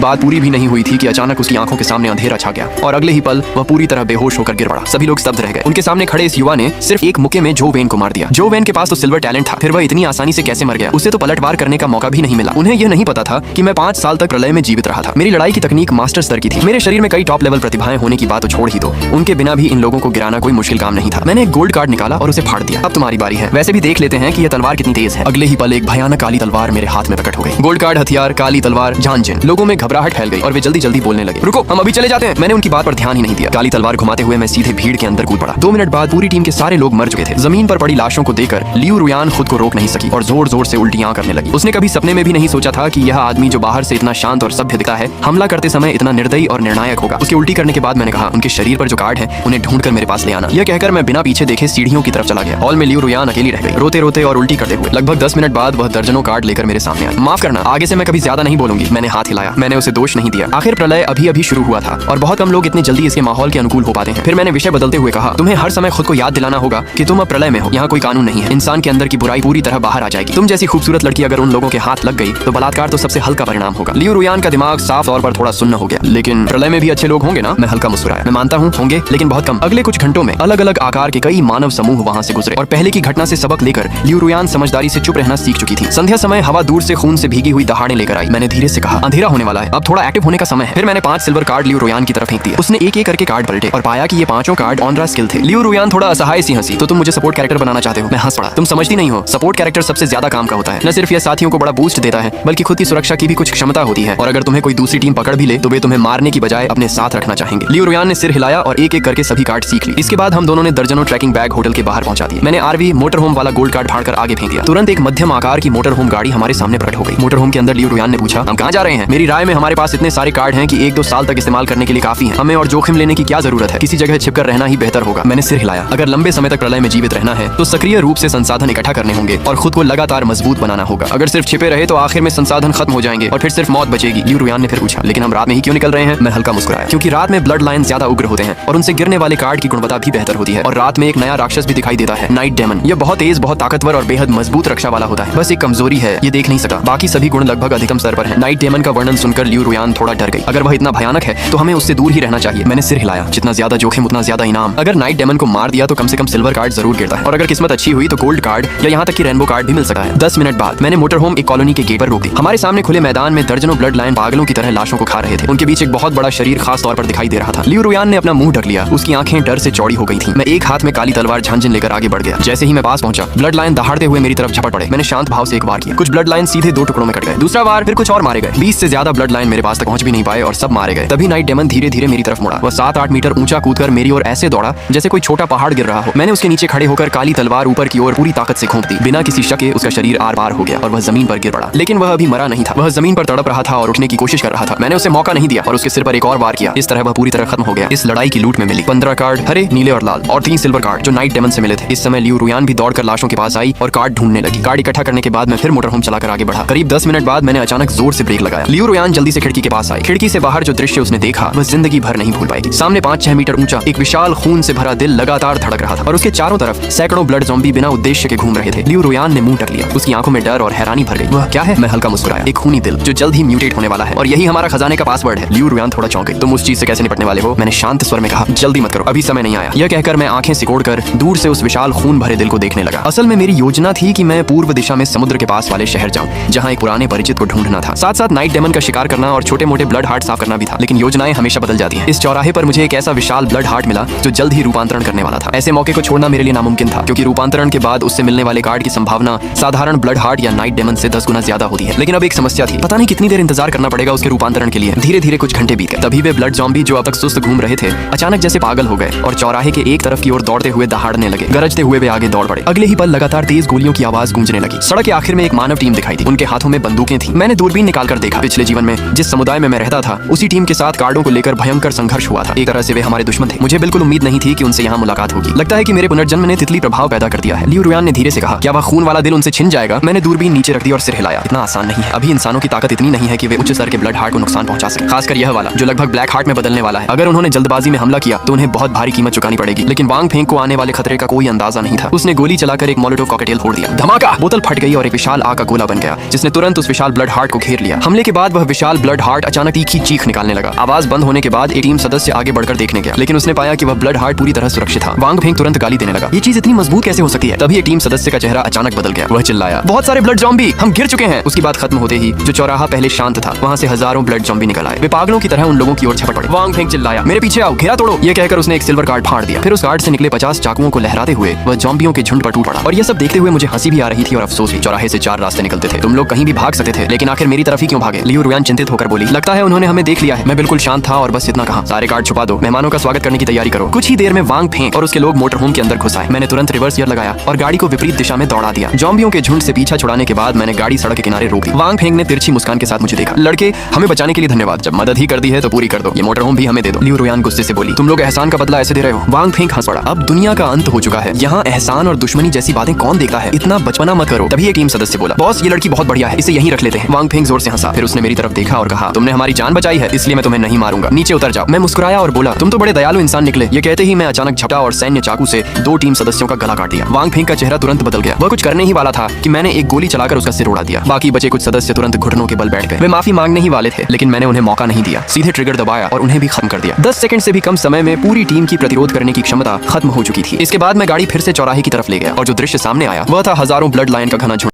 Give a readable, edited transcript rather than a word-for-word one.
बात पूरी भी नहीं हुई थी कि अचानक उसकी आंखों के सामने अंधेरा छा गया और अगले ही पल वह पूरी तरह बेहोश होकर गिर पड़ा। सभी लोग स्तब्ध रह गए। उनके सामने खड़े इस युवा ने सिर्फ एक मुक्के में जो वेन को मार दिया। जो वेन के पास तो सिल्वर टैलेंट था, फिर वह इतनी आसानी से कैसे मर गया? उसे तो पलटवार करने का मौका भी नहीं मिला। उन्हें यह नहीं पता था कि मैं 5 साल तक प्रलय में जीवित रहा था। मेरी लड़ाई की तकनीक मास्टर स्तर की थी। मेरे शरीर में कई टॉप लेवल प्रतिभाएं होने की बात तो छोड़ ही दो, उनके बिना भी इन लोगों को गिराना कोई मुश्किल काम नहीं था। मैंने एक गोल्ड कार्ड निकाला और उसे फाड़ दिया। अब तुम्हारी बारी है। वैसे भी देख लेते हैं कि यह तलवार कितनी तेज है। अगले ही पल एक भयानक काली तलवार मेरे हाथ में प्रकट हो गई। गोल्ड कार्ड, हथियार, काली तलवार, जान। लोगों में घबराहट फैल गई और वे जल्दी जल्दी बोलने लगे, रुको, हम अभी चले जाते हैं। मैंने उनकी बात पर ध्यान ही नहीं दिया। काली तलवार घुमाते हुए मैं सीधे भीड़ के अंदर कूद पड़ा। 2 मिनट बाद पूरी टीम के सारे लोग मर चुके थे। जमीन पर पड़ी लाशों को देखकर लियू रुयान खुद को रोक नहीं सकी और जोर जोर से उल्टियां करने लगी। उसने कभी सपने में भी नहीं सोचा था कि यह आदमी जो बाहर से इतना शांत और सभ्य दिखता है, हमला करते समय इतना निर्दयी और निर्णायक होगा। उसकी उल्टी करने के बाद मैंने कहा, उनके शरीर पर जो कार्ड है उन्हें ढूंढकर मेरे पास ले आना। यह कहकर मैं बिना पीछे देखे सीढ़ियों की तरफ चला गया। हॉल में लियू रुयान अकेली रह गई, रोते रोते और उल्टी करते हुए। लगभग 10 मिनट बाद वह दर्जनों कार्ड लेकर मेरे सामने आई। माफ करना, आगे से मैं कभी ज्यादा नहीं बोलूंगी। मैंने हाथ हिलाया। मैंने उसे दोष नहीं दिया। आखिर प्रलय अभी अभी शुरू हुआ था और बहुत कम लोग इतनी जल्दी इसके माहौल के अनुकूल हो पाते हैं। फिर मैंने विषय बदलते हुए कहा, तुम्हें हर समय खुद को याद दिलाना होगा कि तुम अब प्रलय में हो। यहाँ कोई कानून नहीं है। इंसान के अंदर की बुराई पूरी तरह बाहर आ जाएगी। तुम जैसी खूबसूरत लड़की अगर उन लोगों के हाथ लग गई तो बलात्कार तो सबसे हल्का परिणाम होगा। लियू रुयान का दिमाग साफ तौर पर थोड़ा सुन्न हो गया। लेकिन प्रलय में भी अच्छे लोग होंगे ना? मैं हल्का मुस्कुराया। मैं मानता हूँ होंगे, लेकिन बहुत कम। अगले कुछ घंटों में अलग अलग आकार के कई मानव समूह वहाँ से गुजरे और पहले की घटना से सबक लेकर लियू रुयान समझदारी से चुप रहना सीख चुकी थी। संध्या समय हवा दूर से खून से भीगी हुई दहाड़े लेकर आई। मैंने धीरे से कहा, अंधेरा होने वाला है, अब थोड़ा एक्टिव होने का समय है। फिर मैंने 5 सिल्वर कार्ड लियू रुयान की तरफ फेंक दिए। उसने एक एक करके कार्ड पलटे और पाया कि ये 5 कार्ड ऑनरा स्किल थे। लियू रुयान थोड़ा असहाय सी हंसी। तो तुम मुझे सपोर्ट कैरेक्टर बनाना चाहते हो? मैं हंस पड़ा। तुम समझती नहीं हो, सपोर्ट कैरेक्टर सबसे ज्यादा काम का होता है। न सिर्फ यह साथियों को बड़ा बूस्ट देता है, बल्कि खुद की सुरक्षा की भी कुछ क्षमता होती है। और अगर तुम्हें कोई दूसरी टीम पकड़ भी ले तो वे तुम्हें मारने की बजाय अपने साथ रखना चाहेंगे। लियू रुयान ने सिर हिलाया और एक एक करके सभी कार्ड सीख ली। इसके बाद हम दोनों ने दर्जनों ट्रैकिंग बैग होटल के बाहर पहुंचा दिए। मैंने आरवी मोटर होम वाला गोल्ड कार्ड फाड़कर आगे फेंक दिया। तुरंत एक मध्यम आकार की मोटर होम गाड़ी हमारे सामने प्रकट हो गई। मोटर होम के अंदर लियू रुयान ने पूछा, हम कहाँ जा रहे हैं? मेरी राय में हमारे पास इतने सारे कार्ड हैं कि 1-2 साल तक इस्तेमाल करने के लिए काफी हैं। हमें और जोखिम लेने की क्या जरूरत है? किसी जगह छिपकर रहना ही बेहतर होगा। मैंने सिर हिलाया। अगर लंबे समय तक प्रलय में जीवित रहना है तो सक्रिय रूप से संसाधन इकट्ठा करने होंगे और खुद को लगातार मजबूत बनाना होगा। अगर सिर्फ छिपे रहे तो आखिर में संसाधन खत्म हो जाएंगे और फिर सिर्फ मौत बचेगी। लियू रुयान ने फिर पूछा, लेकिन हम रात में ही क्यों निकल रहे हैं? मैं हल्का मुस्कुराया, क्योंकि रात में ब्लड लाइन ज्यादा उग्र होते हैं और उनसे गिरने वाले कार्ड की गुणवत्ता भी बेहतर होती है। और रात में एक नया राक्षस भी दिखाई देता है, नाइट डेमन। यह बहुत तेज, बहुत ताकतवर और बेहद मजबूत रक्षा वाला होता है। बस एक कमजोरी है, ये देख नहीं सका। बाकी सभी गुण लगभग अधिकतम स्तर पर हैं। नाइट डेमन का वर्णन सुनकर लियू रुयान थोड़ा डर गई। अगर वह इतना भयानक है तो हमें उससे दूर ही रहना चाहिए। मैंने सिर हिलाया। जितना ज्यादा जोखिम उतना ज्यादा इनाम। अगर नाइट डेमन को मार दिया तो कम से कम सिल्वर कार्ड जरूर गिरता है और अगर किस्मत अच्छी हुई तो गोल्ड कार्ड या यहाँ तक कि रेनबो कार्ड भी मिल सकता है। 10 मिनट बाद मैंने मोटर होम एक कॉलोनी के गेट पर रोक दी। हमारे सामने खुले मैदान में दर्जनों ब्लड लाइन पागलों की तरह लाशों को खा रहे थे। उनके बीच एक बहुत बड़ा शरीर खास तौर पर दिखाई दे रहा था। लियू रुयान ने अपना मुंह ढक लिया। उसकी आंखें डर से चौड़ी हो गई थीं। मैं एक हाथ में काली तलवार झांझन लेकर आगे बढ़ गया। जैसे ही मैं पास पहुंचा, ब्लड लाइन दहाड़ते हुए मेरी तरफ झपट पड़े। मैंने शांत भाव से एक वार किया। कुछ ब्लड लाइन सीधे 2 टुकड़ों में कट गए। दूसरा वार, फिर कुछ और मारे गए। 20 से ज्यादा ब्लड लाइन मेरे पास तक पहुंच भी नहीं पाए और सब मारे गए। तभी नाइट डेमन धीरे धीरे मेरी तरफ मुड़ा। वह 7-8 मीटर ऊंचा कूदकर मेरी ओर ऐसे दौड़ा जैसे कोई छोटा पहाड़ गिर रहा हो। मैंने उसके नीचे खड़े होकर काली तलवार ऊपर की ओर पूरी ताकत से घोंप दी। बिना किसी शक के उसका शरीर आर पार हो गया और वह जमीन पर गिर पड़ा। लेकिन वह अभी मरा नहीं था। वह जमीन पर तड़प रहा था और उठने की कोशिश कर रहा था। मैंने उसे मौका नहीं दिया और उसके सिर पर एक और वार किया। इस तरह वह पूरी तरह खत्म हो गया। इस लड़ाई की लूट में मिली 15 कार्ड, हरे, नीले और लाल, और 3 सिल्वर कार्ड जो नाइट डेमन से मिले थे। इस समय लियू रुयान भी दौड़कर लाशों के पास आई और कार्ड ढूंढने लगी। कार्ड इकट्ठा करने के बाद मैं फिर मोटर होम चलाकर आगे बढ़ा। करीब 10 मिनट बाद मैंने अचानक जोर से ब्रेक लगाया। लियू रुयान जल्दी से खिड़की के पास आई। खिड़की से बाहर जो दृश्य उसने देखा वह जिंदगी भर नहीं भूल पाएगी। सामने 5-6 मीटर ऊंचा एक विशाल खून से भरा दिल लगातार धड़क रहा था और उसके चारों तरफ सैकड़ों ब्लड ज़ॉम्बी बिना उद्देश्य के घूम रहे थे। लियू रुयान ने मुंह ढक लिया। उसकी आंखों में डर और हैरानी भर गई। वह क्या है? मैं हल्का मुस्कुराया। एक खूनी दिल जो जल्द ही म्यूटेट होने वाला है और यही हमारा खजाने का पासवर्ड है। लियू रुयान थोड़ा चौंक गई। तुम उस चीज से कैसे निपटने वाले हो? मैंने शांत स्वर में कहा। जल्दी मत करो, अभी समय नहीं आया। यह कहकर मैं आंखें सिकोड़कर दूर से उस विशाल खून भरे दिल को देखने लगा। असल में मेरी योजना थी कि मैं पूर्व दिशा में समुद्र के पास वाले शहर जाऊं जहां एक पुराने परिचित को ढूंढना था। साथ साथ नाइट डेमन का शिकार करना और छोटे मोटे ब्लड हार्ट साफ करना भी था। लेकिन योजनाएं हमेशा बदल जाती हैं। इस चौराहे पर मुझे एक ऐसा विशाल ब्लड हार्ट मिला जो जल्द ही रूपांतरण करने वाला था। ऐसे मौके को छोड़ना मेरे लिए नामुमकिन था क्योंकि रूपांतरण के बाद उससे मिलने वाले कार्ड की संभावना साधारण ब्लड हार्ट या नाइट डेमन से 10 गुना ज्यादा होती है। लेकिन अब एक समस्या थी। पता नहीं कितनी देर इंतजार करना पड़ेगा उसके रूपांतरण के लिए। धीरे धीरे कुछ घंटे बीत गए। तभी वे ब्लड ज़ॉम्बी जो अब तक सुस्त घूम रहे थे अचानक जैसे पागल हो गए और चौराहे के एक तरफ की ओर दौड़ते हुए दहाड़ने लगे। गरजते हुए वे आगे दौड़ पड़े। अगले ही पल लगातार तेज गोलियों की आवाज गूंजने लगी। सड़क के आखिर में एक मानव टीम दिखाई दी। उनके हाथों में बंदूकें थी। मैंने दूरबीन निकालकर देखा। पिछले जीवन में जिस समुदाय में मैं रहता था उसी टीम के साथ कार्डों को लेकर भयंकर संघर्ष हुआ था। एक तरह से वे हमारे दुश्मन थे। मुझे बिल्कुल उम्मीद नहीं थी कि उनसे यहाँ मुलाकात होगी। लगता है कि मेरे पुनर्जन्म ने तितली प्रभाव पैदा कर दिया है। लियू रुयान ने धीरे से कहा, क्या वह खून वाला दिल उनसे छिन जाएगा? मैंने दूरबीन नीचे रख दी और सिर हिलाया। इतना आसान नहीं है। अभी इंसानों की ताकत इतनी नहीं है कि वे उच्च स्तर के ब्लड हार्ट को नुकसान पहुंचा सके, खासकर यह वाला जो लगभग ब्लैक हार्ट में बदलने वाला है। अगर उन्होंने जल्दबाजी में हमला किया तो उन्हें बहुत भारी कीमत चुकानी पड़ेगी। लेकिन वांग फेंग को आने वाले खतरे का कोई अंदाजा नहीं था। उसने गोली चलाकर एक मोलोटोव कॉकटेल फोड़ दिया। धमाका! बोतल फट गई और एक विशाल आग का गोला बन गया जिसने तुरंत उस विशाल ब्लड हार्ट को घेर लिया। हमले के बाद वह विशाल विशाल ब्लड हार्ट अचानक तीखी चीख निकालने लगा। आवाज बंद होने के बाद एक टीम सदस्य आगे बढ़कर देखने गया, लेकिन उसने पाया कि वह ब्लड हार्ट पूरी तरह सुरक्षित था। वांग फेंग तुरंत गाली देने लगा, ये चीज इतनी मजबूत कैसे हो सकती है। तभी एक टीम सदस्य का चेहरा अचानक बदल गया। वह चिल्लाया, बहुत सारे ब्लड जॉम्बी, हम गिर चुके हैं। उसकी बात खत्म होते ही जो चौराहा पहले शांत था वहाँ से हजारों ब्लड जॉम्बी निकल आए। वे पागलों की तरह उन लोगों की ओर झपट पड़े। वांग फेंग चिल्लाया, मेरे पीछे आओ, घेरा तोड़ो। ये कहकर उसने एक सिल्वर कार्ड फाड़ दिया। फिर उस कार्ड से निकले 50 चाकुओं को लहराते हुए वह जॉम्बियों के झुंड पर टूट पड़ा। और ये सब देखते हुए मुझे हंसी भी आ रही थी और अफसोस भी। चौराहे से 4 रास्ते निकलते थे, तुम लोग कहीं भी भाग सकते थे, लेकिन आखिर मेरी तरफ ही क्यों भागे। लियू रुयान चिंतित होकर बोली, लगता है उन्होंने हमें देख लिया है। मैं बिल्कुल शांत था और बस इतना कहा, सारे कार्ड छुपा दो, मेहमानों का स्वागत करने की तैयारी करो। कुछ ही देर में वांग फेंग और उसके लोग मोटर होम के अंदर घुस आए। मैंने तुरंत रिवर्स गियर लगाया और गाड़ी को विपरीत दिशा में दौड़ा दिया। जॉम्बियों के झुंड से पीछा छुड़ाने के बाद मैंने गाड़ी सड़क के किनारे रोक दी। वांग फेंग ने तिरछी मुस्कान के साथ मुझे देखा, लड़के हमें बचाने के लिए धन्यवाद, जब मदद ही कर दी है तो पूरी कर दो, ये मोटर होम भी हमें दे दो। लियू रुयान गुस्से से बोली, तुम लोग एहसान का बदला ऐसे दे रहे हो। वांग फेंग हंस पड़ा, अब दुनिया का अंत हो चुका है, यहाँ एहसान और दुश्मनी जैसी बातें कौन देखता है, इतना बचपना मत करो। तभी एक टीम सदस्य बोला, बॉस ये लड़की बहुत बढ़िया है, इसे यहीं रख लेते हैं। वांग फेंग जोर से हंसा, फिर उसने मेरी तरफ देखा और कहा, तुमने हमारी जान बचाई है इसलिए मैं तुम्हें नहीं मारूंगा, नीचे उतर जाओ। मैं मुस्कुराया और बोला, तुम तो बड़े दयालु इंसान निकले। ये कहते ही मैं अचानक झपटा और सैन्य चाकू से 2 टीम सदस्यों का गला काट दिया। वांग फेंग का चेहरा तुरंत बदल गया। वह कुछ करने ही वाला था कि मैंने एक गोली चलाकर उसका सिर उड़ा दिया। बाकी बचे कुछ सदस्य तुरंत घुटनों के बल बैठ गए। वे माफी मांगने ही वाले थे, लेकिन मैंने उन्हें मौका नहीं दिया, सीधे ट्रिगर दबाया और उन्हें भी खत्म कर दिया। 10 सेकंड से भी कम समय में पूरी टीम की प्रतिरोध करने की क्षमता खत्म हो चुकी थी। इसके बाद मैं गाड़ी फिर से चौराहे की तरफ ले गया और जो दृश्य सामने आया वह था हजारों ब्लड लायन का घना झुंड।